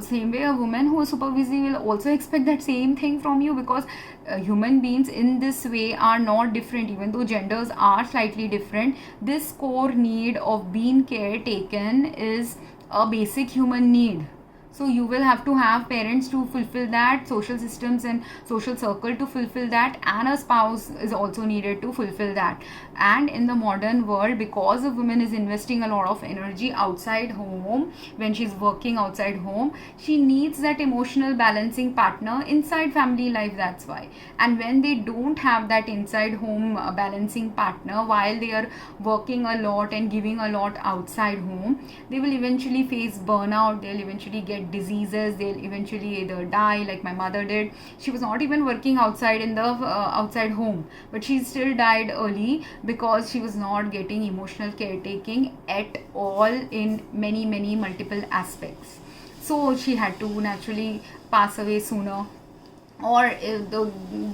same way, a woman who is super busy will also expect that same thing from you, because human beings in this way are not different. Even though genders are slightly different, this core need of being caretaken is a basic human need. So you will have to have parents to fulfill that, social systems and social circle to fulfill that, and a spouse is also needed to fulfill that. And in the modern world, because a woman is investing a lot of energy outside home, when she's working outside home, she needs that emotional balancing partner inside family life. That's why. And when they don't have that inside home balancing partner while they are working a lot and giving a lot outside home, they will eventually face burnout, they'll eventually get diseases, they'll eventually either die, like my mother did. She was not even working outside in the outside home, but she still died early because she was not getting emotional caretaking at all in many multiple aspects. So she had to naturally pass away sooner. Or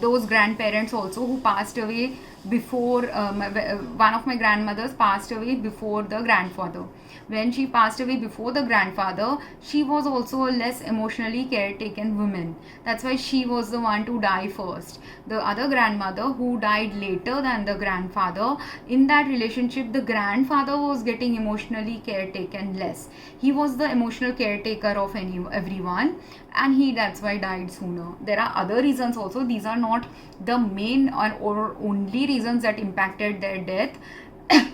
those grandparents also who passed away before, one of my grandmothers passed away before the grandfather. When she passed away before the grandfather, she was also a less emotionally caretaken woman. That's why she was the one to die first. The other grandmother who died later than the grandfather, in that relationship, the grandfather was getting emotionally caretaken less. He was the emotional caretaker of everyone, and that's why died sooner. There are other reasons also. These are not the main or only reasons that impacted their death.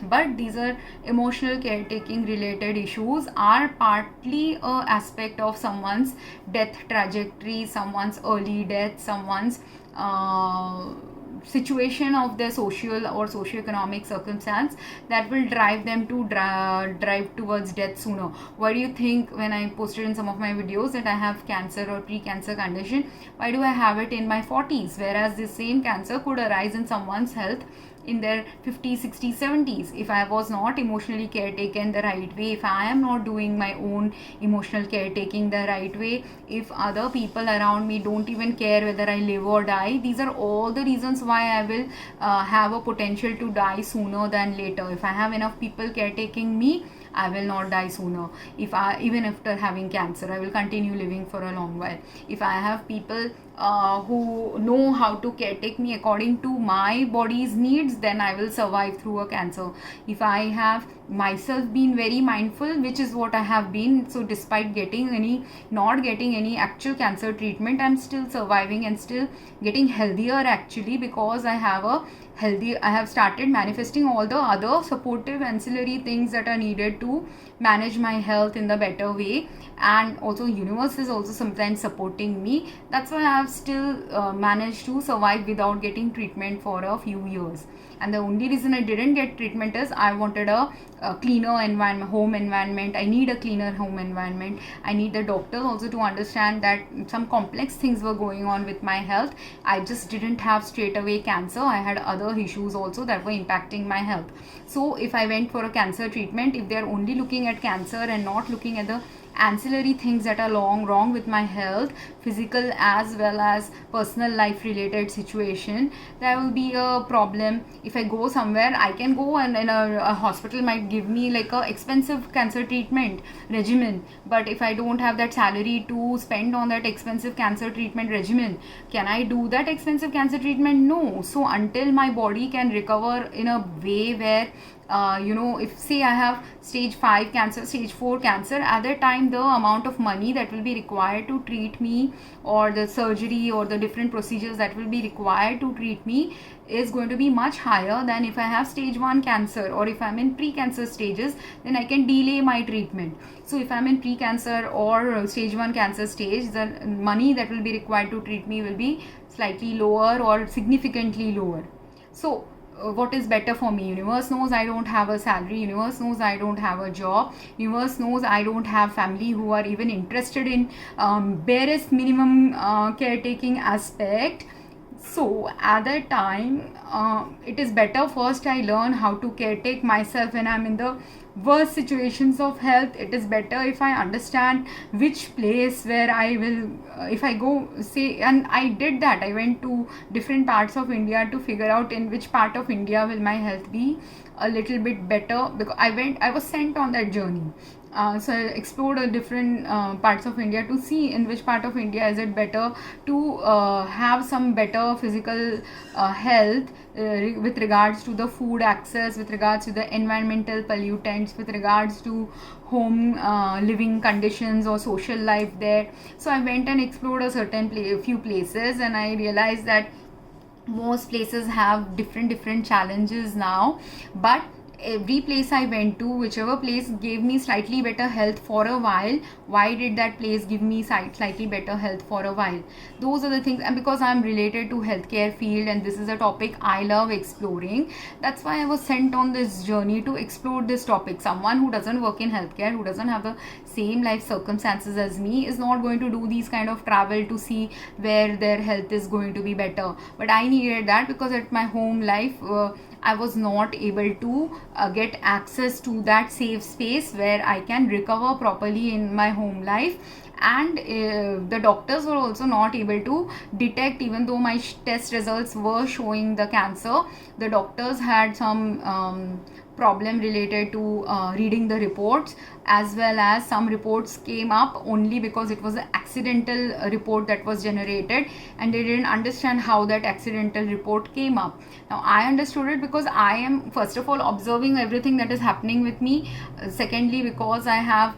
But these are emotional caretaking related issues, are partly a aspect of someone's death trajectory, someone's early death, someone's situation of their social or socioeconomic circumstance that will drive them to drive towards death sooner. Why do you think when I posted in some of my videos that I have cancer or pre-cancer condition, why do I have it in my 40s, whereas the same cancer could arise in someone's health in their 50s, 60s, 70s? If I was not emotionally caretaken the right way, if I am not doing my own emotional caretaking the right way, if other people around me don't even care whether I live or die, these are all the reasons why I will have a potential to die sooner than later. If I have enough people caretaking me, I will not die sooner. If I, even after having cancer, I will continue living for a long while. If I have people who know how to caretake me according to my body's needs, then I will survive through a cancer. If I have myself been very mindful, which is what I have been, so despite not getting any actual cancer treatment, I'm still surviving and still getting healthier actually, because I have started manifesting all the other supportive ancillary things that are needed to manage my health in the better way. And also universe is also sometimes supporting me. That's why I have still managed to survive without getting treatment for a few years. And the only reason I didn't get treatment is I wanted a cleaner environment, home environment. I need a cleaner home environment. I need the doctors also to understand that some complex things were going on with my health. I just didn't have straight away cancer. I had other issues also that were impacting my health. So if I went for a cancer treatment, if they're only looking at cancer and not looking at the ancillary things that are wrong with my health, physical as well as personal life related situation, there will be a problem. If I go somewhere, I can go and in a hospital might give me like a expensive cancer treatment regimen, but if I don't have that salary to spend on that expensive cancer treatment regimen, can I do that expensive cancer treatment? No. So until my body can recover in a way where if say I have stage 5 cancer, stage 4 cancer, at that time the amount of money that will be required to treat me, or the surgery or the different procedures that will be required to treat me, is going to be much higher than if I have stage 1 cancer, or if I'm in pre-cancer stages, then I can delay my treatment. So if I'm in pre-cancer or stage 1 cancer stage, the money that will be required to treat me will be slightly lower or significantly lower. So what is better for me? Universe knows I don't have a salary. Universe knows I don't have a job. Universe knows I don't have family who are even interested in barest minimum caretaking aspect. So at that time, it is better first I learn how to caretake myself when I'm in the worst situations of health. It is better if I understand which place where I will, if I go, say, and I did that. I went to different parts of India to figure out in which part of India will my health be a little bit better, because I was sent on that journey. So I explored different parts of India to see in which part of India is it better to have some better physical health with regards to the food access, with regards to the environmental pollutants, with regards to home living conditions or social life there. So I went and explored a few places, and I realized that most places have different challenges now, but every place I went to, whichever place gave me slightly better health for a while, why did that place give me slightly better health for a while? Those are the things. And because I'm related to healthcare field and this is a topic I love exploring, that's why I was sent on this journey to explore this topic. Someone who doesn't work in healthcare, who doesn't have the same life circumstances as me, is not going to do these kind of travel to see where their health is going to be better. But I needed that because at my home life, I was not able to get access to that safe space where I can recover properly in my home life. And the doctors were also not able to detect, even though my test results were showing the cancer, the doctors had some problem related to reading the reports, as well as some reports came up only because it was an accidental report that was generated, and they didn't understand how that accidental report came up. Now I understood it because I am first of all observing everything that is happening with me, secondly because I have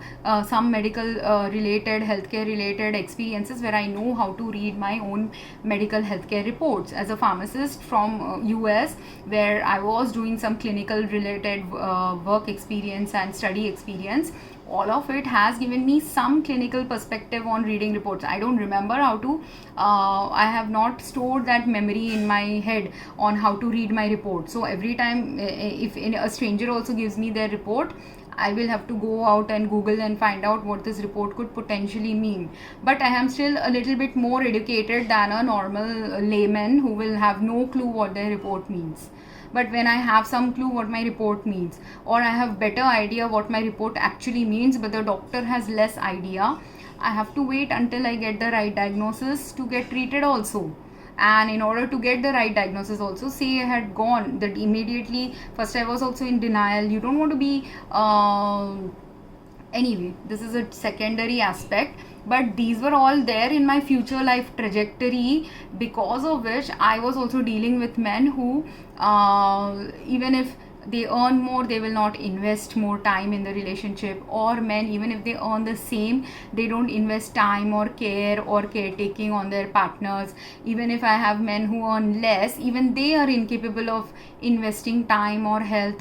some medical related, healthcare related experiences where I know how to read my own medical healthcare reports as a pharmacist from US, where I was doing some clinical related limited work experience and study experience, all of it has given me some clinical perspective on reading reports. I don't remember how to, I have not stored that memory in my head on how to read my report. So every time if a stranger also gives me their report, I will have to go out and Google and find out what this report could potentially mean. But I am still a little bit more educated than a normal layman who will have no clue what their report means. But when I have some clue what my report means, or I have better idea what my report actually means, but the doctor has less idea, I have to wait until I get the right diagnosis to get treated also. And in order to get the right diagnosis also, say I had gone that immediately, first I was also in denial. You don't want to be anyway, this is a secondary aspect, but these were all there in my future life trajectory, because of which I was also dealing with men who even if they earn more, they will not invest more time in the relationship, or men, even if they earn the same, they don't invest time or care or caretaking on their partners. Even if I have men who earn less, even they are incapable of investing time or health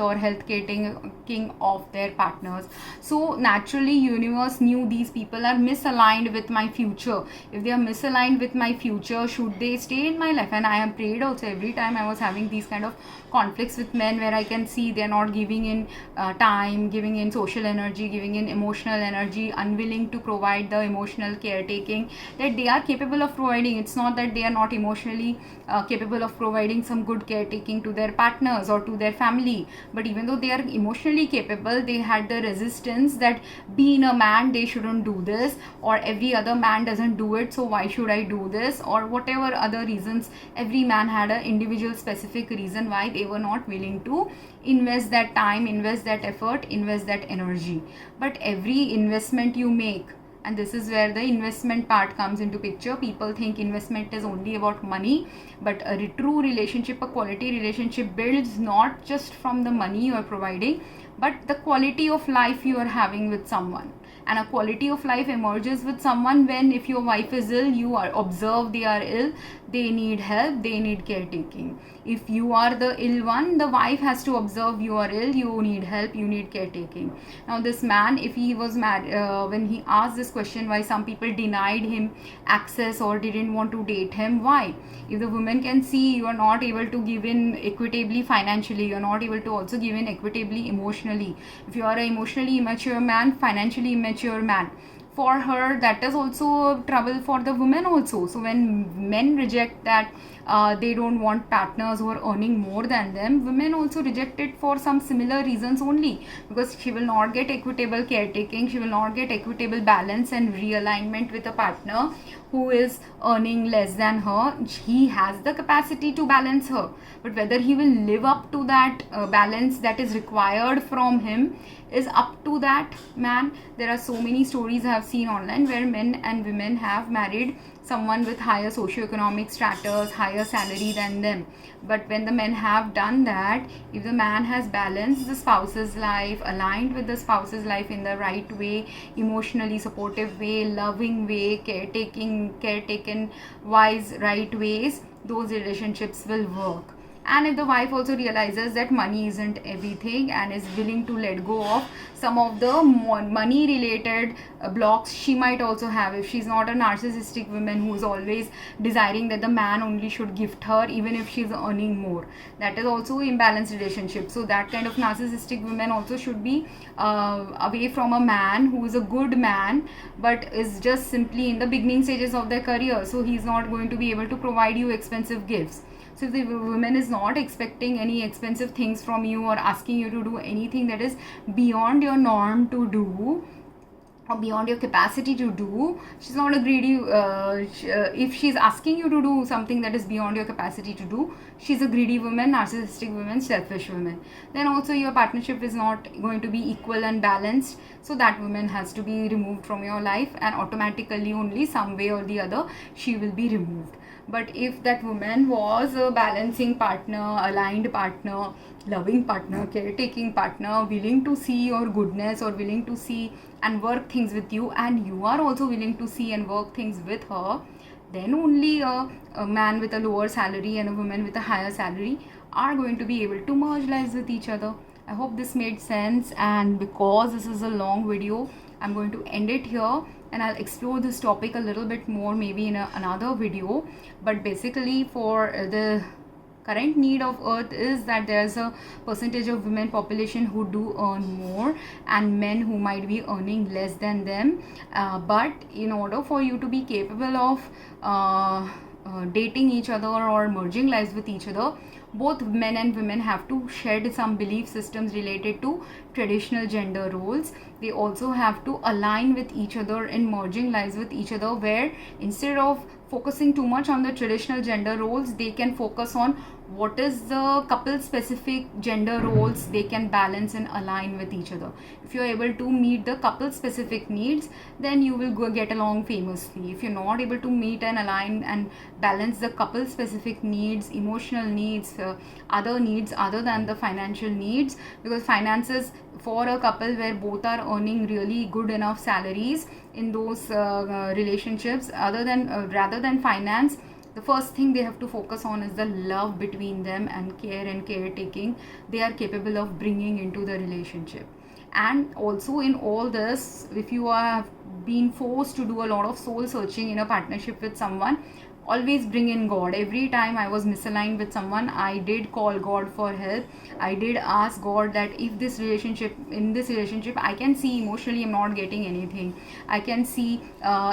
caretaking of their partners. So naturally universe knew these people are misaligned with my future. If they are misaligned with my future, should they stay in my life? And I have prayed also every time I was having these kind of conflicts with men where I can see they're not giving in time, giving in social energy, giving in emotional energy, unwilling to provide the emotional caretaking that they are capable of providing. It's not that they are not emotionally capable of providing some good caretaking to their partners or to their family, but even though they are emotionally capable, they had the resistance that being a man they shouldn't do this, or every other man doesn't do it, so why should I do this, or whatever other reasons. Every man had an individual specific reason why they were not willing to invest that time, invest that effort, invest that energy. But every investment you make, and this is where the investment part comes into picture. People think investment is only about money, but a true relationship, a quality relationship builds not just from the money you are providing, but the quality of life you are having with someone. And a quality of life emerges with someone when, if your wife is ill, you are observe they are ill, they need help, they need caretaking. If you are the ill one, the wife has to observe you are ill, you need help, you need caretaking. Now this man, if he was mad, when he asked this question, why some people denied him access or didn't want to date him, why? If the woman can see you are not able to give in equitably financially, you are not able to also give in equitably emotionally. If you are an emotionally immature man, financially immature man, for her that is also trouble for the woman also. So when men reject that they don't want partners who are earning more than them, women also reject it for some similar reasons only, because she will not get equitable caretaking, she will not get equitable balance and realignment with a partner who is earning less than her. He has the capacity to balance her, but whether he will live up to that balance that is required from him is up to that man. There are so many stories I have seen online where men and women have married someone with higher socioeconomic status, higher salary than them. But when the men have done that, if the man has balanced the spouse's life, aligned with the spouse's life in the right way, emotionally supportive way, loving way, caretaken wise right ways, those relationships will work. And if the wife also realizes that money isn't everything and is willing to let go of some of the money related blocks she might also have, if she's not a narcissistic woman who is always desiring that the man only should gift her even if she's earning more, that is also imbalanced relationship. So that kind of narcissistic woman also should be away from a man who is a good man but is just simply in the beginning stages of their career, so he's not going to be able to provide you expensive gifts. So if the woman is not expecting any expensive things from you or asking you to do anything that is beyond your norm to do or beyond your capacity to do, she's not a greedy, if she's asking you to do something that is beyond your capacity to do, she's a greedy woman, narcissistic woman, selfish woman. Then also your partnership is not going to be equal and balanced, so that woman has to be removed from your life, and automatically only some way or the other she will be removed. But if that woman was a balancing partner, aligned partner, loving partner, caretaking partner, willing to see your goodness or willing to see and work things with you, and you are also willing to see and work things with her, then only a man with a lower salary and a woman with a higher salary are going to be able to merge lives with each other. I hope this made sense, and because this is a long video, I'm going to end it here, and I'll explore this topic a little bit more maybe in another video. But basically, for the current need of earth is that there's a percentage of women population who do earn more, and men who might be earning less than them. But in order for you to be capable of dating each other or merging lives with each other, both men and women have to shed some belief systems related to traditional gender roles. They also have to align with each other in merging lives with each other, where instead of focusing too much on the traditional gender roles, they can focus on what is the couple specific gender roles they can balance and align with each other. If you're able to meet the couple specific needs, then you will go get along famously. If you're not able to meet and align and balance the couple specific needs, emotional needs, other needs other than the financial needs, because finances for a couple where both are earning really good enough salaries in those relationships, rather than finance, the first thing they have to focus on is the love between them and care and caretaking they are capable of bringing into the relationship. And also in all this, if you are being forced to do a lot of soul searching in a partnership with someone, always bring in God. Every time I was misaligned with someone, I did call God for help. I did ask God that if in this relationship I can see emotionally I'm not getting anything. I can see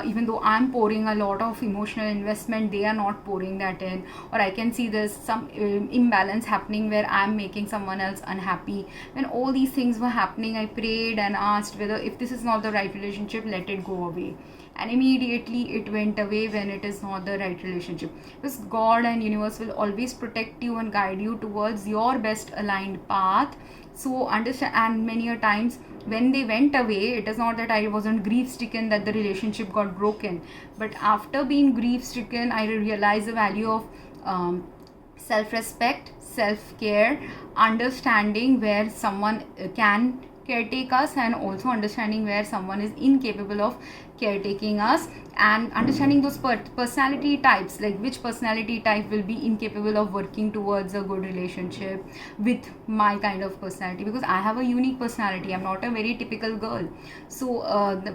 even though I'm pouring a lot of emotional investment, they are not pouring that in. Or I can see there's some imbalance happening where I'm making someone else unhappy. When all these things were happening, I prayed and asked whether if this is not the right relationship, let it go away. And immediately it went away when it is not the right relationship, because God and universe will always protect you and guide you towards your best aligned path. So understand. And many a times when they went away, it is not that I wasn't grief stricken that the relationship got broken, but after being grief stricken, I realized the value of self-respect, self-care, understanding where someone can caretake us, and also understanding where someone is incapable of caretaking us, and understanding those personality types, like which personality type will be incapable of working towards a good relationship with my kind of personality, because I have a unique personality. I'm not a very typical girl. So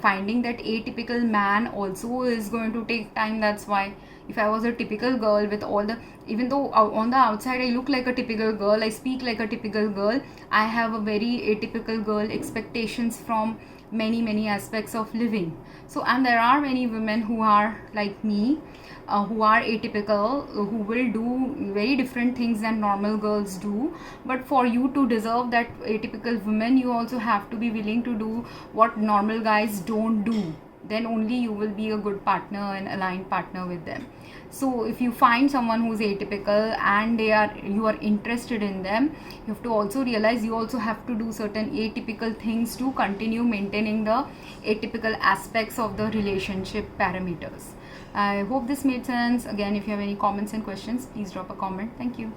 finding that atypical man also is going to take time. That's why if I was a typical girl with all the, even though on the outside I look like a typical girl, I speak like a typical girl, I have a very atypical girl expectations from many aspects of living. So, and there are many women who are like me, who are atypical, who will do very different things than normal girls do. But for you to deserve that atypical woman, you also have to be willing to do what normal guys don't do. Then only you will be a good partner and aligned partner with them. So if you find someone who's atypical and you are interested in them, you have to also realize you also have to do certain atypical things to continue maintaining the atypical aspects of the relationship parameters. I hope this made sense. Again, if you have any comments and questions, please drop a comment. Thank you.